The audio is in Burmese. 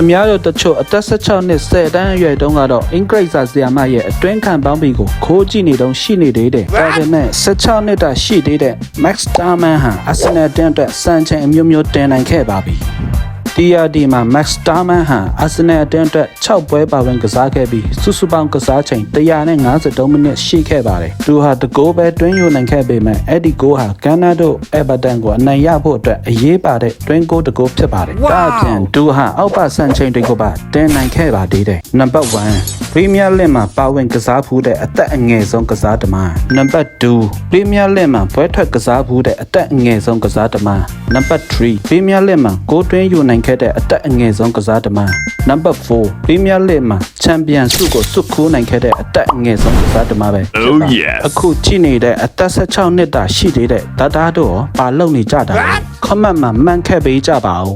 များတို့တချို့အသက်16နှစ်10တန်းအရွယ်တုန်းကတော့အင်္ဂရိတ်စာဆရာမရဲ့အတွင်းခံပေါင်းပြီးကိုခိုးကြည့်နေတုန်းရှိနေသေးတယ်ဒါပေမဲ့16နှစ်တာရှိသေးတဲ့ Max Starman ဟာ Arsenal တင်းအတွက်စံချိန်အမျိုးမျိုးတင်နိုင်ခဲ့ပါပြီTRD မှာ Max Starman ဟာ Arsenal အတင်းအတွက်6ပွဲပါဝင်ကစားခဲ့ပြီးစုစုပေါင်းကစားချိန်153မိနစ်ရှိခဲ့ပါတယ်။သူဟာတကိုးပဲတွင်းယူနိုင်ခဲ့ပေမဲ့အဲ့ဒီဂိုးဟာကန်နာဒို Everton ကိုအနိုင်ရဖို့အတွက်အရေးပါတဲ့တွင်းဂိုးတကိုးဖြစ်ပါတယ်။ဒါအပြင်သူဟာအောက်ပါစံချိန်တွေကိုပါတင်နိုင်ခဲ့ပါသေးတယ်။ Number 1 Premier League မှာပါဝင်ကစားဖူးတဲ့အသက်အငယ်ဆုံးကစားသမား Number 2 Premier League မှာပွဲထွက်ကစားဖူးတဲ့အသက်အငယ်ဆုံးကစားသမား Number 3 Premier League မှာဂိုးတွင်းယူနိုင်ခဲ့တဲ့အသက်အငယ်ဆုံးကစားသမား Number 4 Premier League မှာချန်ပီယံဆုကိုစွတ်ခိုးနိုင်ခဲ့တဲ့အသက်အငယ်ဆုံးကစားသမားပဲအခုကြည့်နေတဲ့အသက်16နှစ်တာရှိသေးတဲ့ဒါတို့ပါလုံနေကြတာ comment မှာမှန်ခဲ့ပေးကြပါဦး